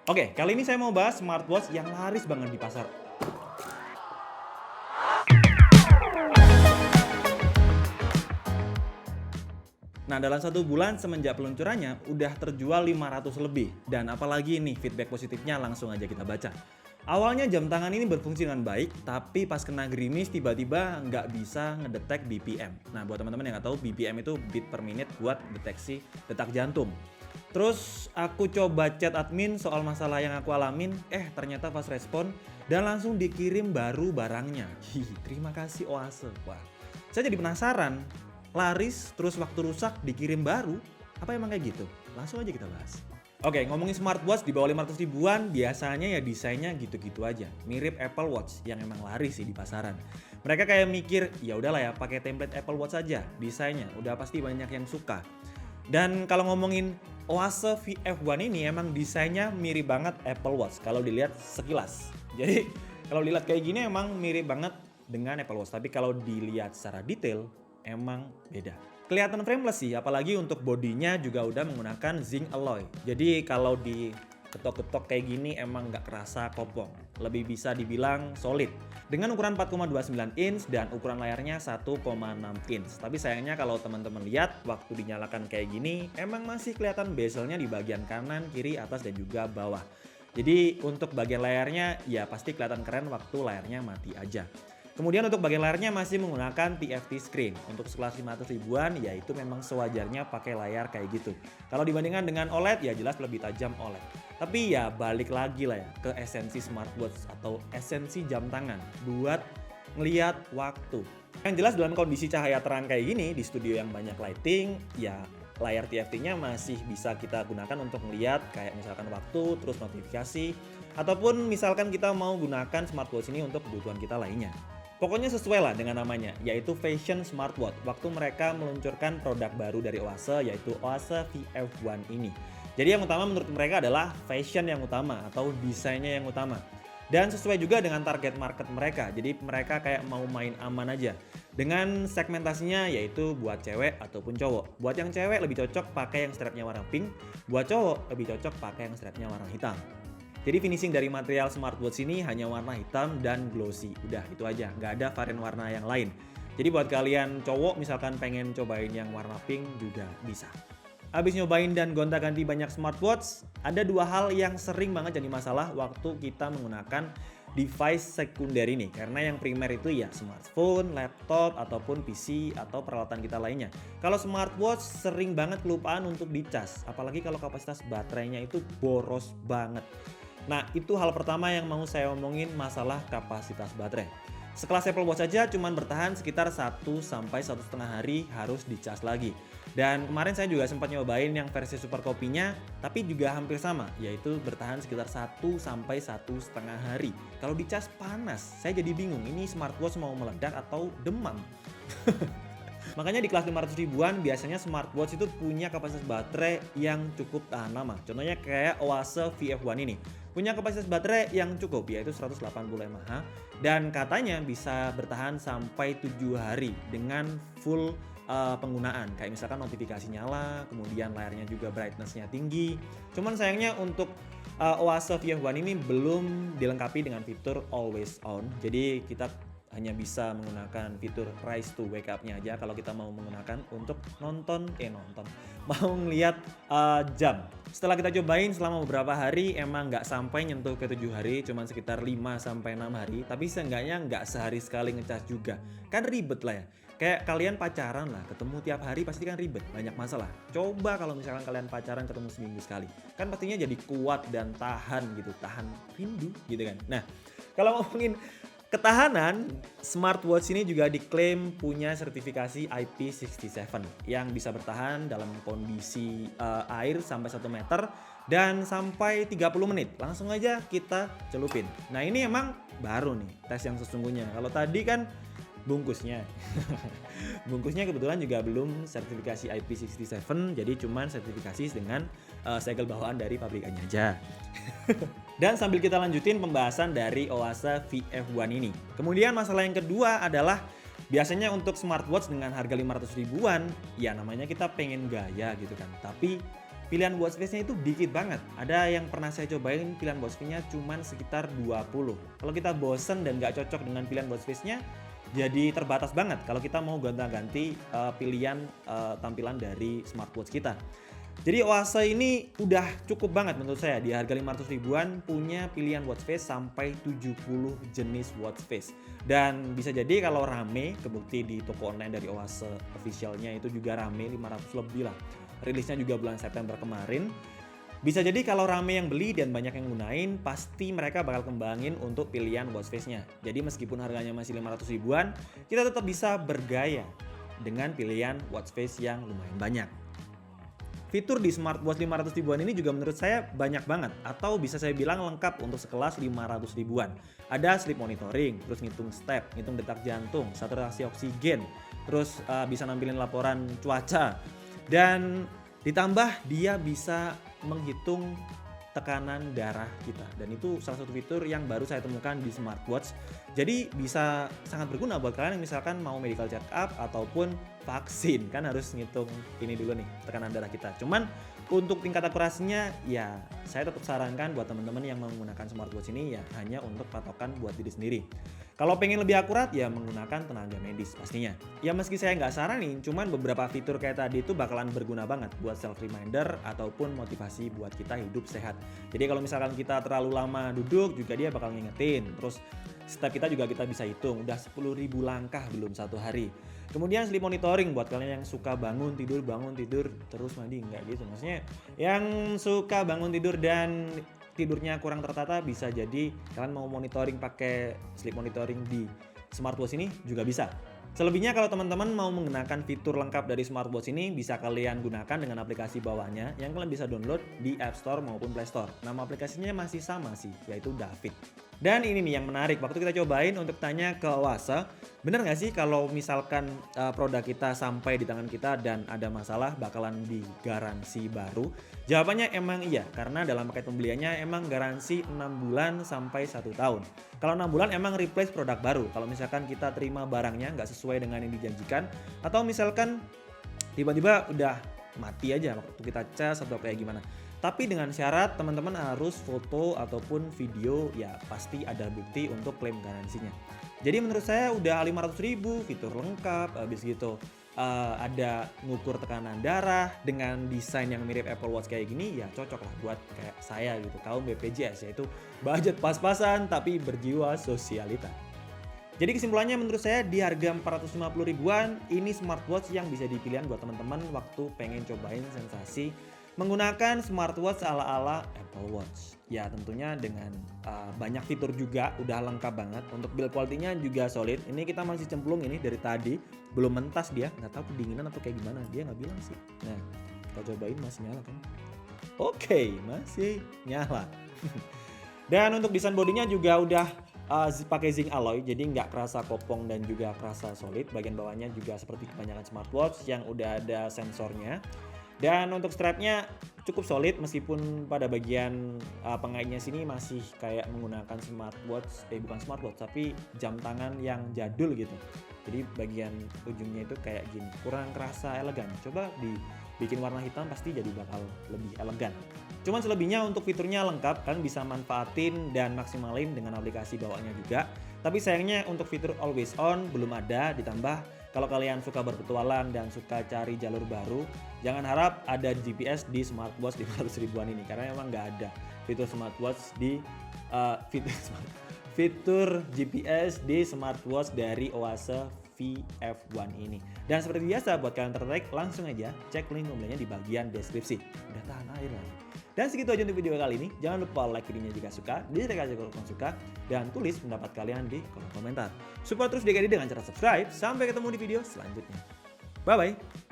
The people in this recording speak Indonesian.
Oke, kali ini saya mau bahas smartwatch yang laris banget di pasar. Nah, dalam 1 bulan semenjak peluncurannya udah terjual 500 lebih. Dan apalagi nih feedback positifnya langsung aja kita baca. Awalnya jam tangan ini berfungsi dengan baik, tapi pas kena gerimis tiba-tiba nggak bisa ngedetek BPM. Nah, buat teman-teman yang nggak tahu, BPM itu beat per minute buat deteksi detak jantung. Terus aku coba chat admin soal masalah yang aku alamin, ternyata fast respon dan langsung dikirim baru barangnya. Terima kasih Oase. Wah, saya jadi penasaran, laris terus waktu rusak dikirim baru, apa emang kayak gitu? Langsung aja kita bahas. Oke, ngomongin smartwatch di bawah 500 ribuan biasanya ya desainnya gitu-gitu aja. Mirip Apple Watch yang emang laris sih di pasaran. Mereka kayak mikir, ya udahlah ya pakai template Apple Watch aja, desainnya udah pasti banyak yang suka. Dan kalau ngomongin Oase VF1 ini emang desainnya mirip banget Apple Watch kalau dilihat sekilas. Jadi kalau dilihat kayak gini emang mirip banget dengan Apple Watch, tapi kalau dilihat secara detail emang beda. Kelihatan frameless sih, apalagi untuk bodinya juga udah menggunakan zinc alloy. Jadi kalau diketok-ketok kayak gini emang nggak kerasa kopong. Lebih bisa dibilang solid. Dengan ukuran 4,29 inch dan ukuran layarnya 1,6 inch. Tapi sayangnya kalau teman-teman lihat waktu dinyalakan kayak gini, emang masih kelihatan bezelnya di bagian kanan, kiri, atas dan juga bawah. Jadi untuk bagian layarnya ya pasti kelihatan keren waktu layarnya mati aja. Kemudian untuk bagian layarnya masih menggunakan TFT screen. Untuk sekelas 500 ribuan ya itu memang sewajarnya pakai layar kayak gitu. Kalau dibandingkan dengan OLED ya jelas lebih tajam OLED. Tapi ya balik lagi lah ya ke esensi smartwatch atau esensi jam tangan buat ngeliat waktu. Yang jelas dalam kondisi cahaya terang kayak gini di studio yang banyak lighting ya layar TFT-nya masih bisa kita gunakan untuk melihat kayak misalkan waktu, terus notifikasi, ataupun misalkan kita mau gunakan smartwatch ini untuk kebutuhan kita lainnya. Pokoknya sesuai lah dengan namanya, yaitu Fashion Smartwatch. Waktu mereka meluncurkan produk baru dari Oase, yaitu Oase VF1 ini. Jadi yang utama menurut mereka adalah fashion yang utama atau desainnya yang utama. Dan sesuai juga dengan target market mereka, jadi mereka kayak mau main aman aja. Dengan segmentasinya yaitu buat cewek ataupun cowok. Buat yang cewek lebih cocok pakai yang strapnya warna pink, buat cowok lebih cocok pakai yang strapnya warna hitam. Jadi finishing dari material smartwatch ini hanya warna hitam dan glossy. Udah itu aja, nggak ada varian warna yang lain. Jadi buat kalian cowok misalkan pengen cobain yang warna pink juga bisa. Abis nyobain dan gonta-ganti banyak smartwatch, ada 2 hal yang sering banget jadi masalah waktu kita menggunakan device sekunder ini. Karena yang primer itu ya smartphone, laptop, ataupun PC atau peralatan kita lainnya. Kalau smartwatch sering banget kelupaan untuk dicas, apalagi kalau kapasitas baterainya itu boros banget. Nah, itu hal pertama yang mau saya omongin masalah kapasitas baterai. Sekelas Apple Watch saja cuma bertahan sekitar 1 sampai 1,5 hari harus dicas lagi. Dan kemarin saya juga sempat nyobain yang versi super kopinya, tapi juga hampir sama, yaitu bertahan sekitar 1 sampai 1,5 hari. Kalau dicas panas, saya jadi bingung ini smartwatch mau meledak atau demam. Makanya di kelas 500 ribuan biasanya smartwatch itu punya kapasitas baterai yang cukup tahan lama. Contohnya kayak Oase VF1 ini. Punya kapasitas baterai yang cukup yaitu 180 mAh dan katanya bisa bertahan sampai 7 hari dengan full penggunaan. Kayak misalkan notifikasi nyala, kemudian layarnya juga brightness-nya tinggi. Cuman sayangnya untuk Oase VF1 ini belum dilengkapi dengan fitur always on. Jadi kita hanya bisa menggunakan fitur rise to wake up-nya aja kalau kita mau menggunakan untuk mau ngeliat jam. Setelah kita cobain selama beberapa hari emang nggak sampai nyentuh ke 7 hari, cuman sekitar 5 sampai 6 hari, tapi seenggaknya nggak sehari sekali ngecas juga. Kan ribet lah ya. Kayak kalian pacaran lah, ketemu tiap hari pasti kan ribet, banyak masalah. Coba kalau misalkan kalian pacaran ketemu seminggu sekali, kan pastinya jadi kuat dan tahan gitu, tahan rindu gitu kan. Nah, kalau ngomongin ketahanan, smartwatch ini juga diklaim punya sertifikasi IP67 yang bisa bertahan dalam kondisi air sampai 1 meter dan sampai 30 menit. Langsung aja kita celupin. Nah, ini emang baru nih tes yang sesungguhnya. Kalau tadi kan bungkusnya. Bungkusnya kebetulan juga belum sertifikasi IP67, jadi cuman sertifikasi dengan segel bawaan dari pabrikannya aja. Dan sambil kita lanjutin pembahasan dari Oase VF1 ini. Kemudian masalah yang kedua adalah biasanya untuk smartwatch dengan harga 500 ribuan, ya namanya kita pengen gaya gitu kan. Tapi pilihan watch face-nya itu dikit banget. Ada yang pernah saya cobain pilihan watch face-nya cuman sekitar 20. Kalau kita bosen dan nggak cocok dengan pilihan watch face-nya, jadi terbatas banget kalau kita mau gonta-ganti pilihan tampilan dari smartwatch kita. Jadi Oase ini udah cukup banget menurut saya, di harga 500 ribuan punya pilihan watch face sampai 70 jenis watch face. Dan bisa jadi kalau rame, kebukti di toko online dari Oase officialnya itu juga rame, 500 lebih lah. Rilisnya juga bulan September kemarin. Bisa jadi kalau rame yang beli dan banyak yang gunain, pasti mereka bakal kembangin untuk pilihan watch face-nya. Jadi meskipun harganya masih 500 ribuan, kita tetap bisa bergaya dengan pilihan watch face yang lumayan banyak. Fitur di smartwatch 500 ribuan ini juga menurut saya banyak banget, atau bisa saya bilang lengkap untuk sekelas 500 ribuan. Ada sleep monitoring, terus ngitung step, ngitung detak jantung, saturasi oksigen, terus bisa nampilin laporan cuaca, dan ditambah dia bisa menghitung tekanan darah kita, dan itu salah satu fitur yang baru saya temukan di smartwatch. Jadi bisa sangat berguna buat kalian yang misalkan mau medical check up ataupun vaksin, kan harus ngitung ini dulu nih, tekanan darah kita. Cuman untuk tingkat akurasinya ya saya tetap sarankan buat teman-teman yang menggunakan smartwatch ini ya hanya untuk patokan buat diri sendiri. Kalau pengen lebih akurat ya menggunakan tenaga medis pastinya. Ya meski saya nggak saranin, cuman beberapa fitur kayak tadi itu bakalan berguna banget buat self reminder ataupun motivasi buat kita hidup sehat. Jadi kalau misalkan kita terlalu lama duduk juga dia bakal ngingetin. Terus step kita juga kita bisa hitung, udah 10.000 langkah belum satu hari. Kemudian sleep monitoring buat kalian yang suka bangun tidur terus mandi, enggak gitu. Maksudnya yang suka bangun tidur dan tidurnya kurang tertata, bisa jadi kalian mau monitoring pakai sleep monitoring di smartwatch ini juga bisa. Selebihnya kalau teman-teman mau menggunakan fitur lengkap dari smartwatch ini, bisa kalian gunakan dengan aplikasi bawahnya yang kalian bisa download di App Store maupun Play Store. Nama aplikasinya masih sama sih, yaitu David. Dan ini nih yang menarik, waktu kita cobain untuk tanya ke Oase, bener gak sih kalau misalkan produk kita sampai di tangan kita dan ada masalah bakalan digaransi baru? Jawabannya emang iya, karena dalam paket pembeliannya emang garansi 6 bulan sampai 1 tahun. Kalau 6 bulan emang replace produk baru, kalau misalkan kita terima barangnya nggak sesuai dengan yang dijanjikan, atau misalkan tiba-tiba udah mati aja waktu kita cas atau kayak gimana. Tapi dengan syarat teman-teman harus foto ataupun video, ya pasti ada bukti untuk klaim garansinya. Jadi menurut saya udah 500 ribu, fitur lengkap, habis gitu ada ngukur tekanan darah dengan desain yang mirip Apple Watch kayak gini, ya cocok lah buat kayak saya gitu, kaum BPJS, yaitu budget pas-pasan tapi berjiwa sosialita. Jadi kesimpulannya menurut saya di harga 450 ribuan ini smartwatch yang bisa dipilih buat teman-teman waktu pengen cobain sensasi menggunakan smartwatch ala-ala Apple Watch. Ya tentunya dengan banyak fitur juga, udah lengkap banget. Untuk build quality-nya juga solid. Ini kita masih cemplung ini dari tadi, belum mentas dia, nggak tahu kedinginan atau kayak gimana, dia nggak bilang sih. Nah, kita cobain masih nyala kan? Oke, masih nyala. Dan untuk desain bodinya juga udah pakai zinc alloy, jadi nggak kerasa kopong dan juga kerasa solid. Bagian bawahnya juga seperti kebanyakan smartwatch yang udah ada sensornya. Dan untuk strapnya cukup solid, meskipun pada bagian pengaitnya sini masih kayak menggunakan smartwatch, bukan smartwatch tapi jam tangan yang jadul gitu. Jadi bagian ujungnya itu kayak gini, kurang kerasa elegan. Coba dibikin warna hitam pasti jadi bakal lebih elegan. Cuman selebihnya untuk fiturnya lengkap, kalian bisa manfaatin dan maksimalin dengan aplikasi bawaannya juga. Tapi sayangnya untuk fitur always on belum ada, ditambah kalau kalian suka berpetualang dan suka cari jalur baru, jangan harap ada GPS di smartwatch 500 ribuan ini, karena emang nggak ada fitur smartwatch di fitur GPS di smartwatch dari Oase VF1 ini. Dan seperti biasa buat kalian tertarik, langsung aja cek link pembeliannya di bagian deskripsi. Udah tahan air lagi. Dan segitu aja untuk video kali ini. Jangan lupa like videonya jika suka, dislike aja kalau kalian suka, dan tulis pendapat kalian di kolom komentar. Support terus DKD dengan cara subscribe. Sampai ketemu di video selanjutnya. Bye bye.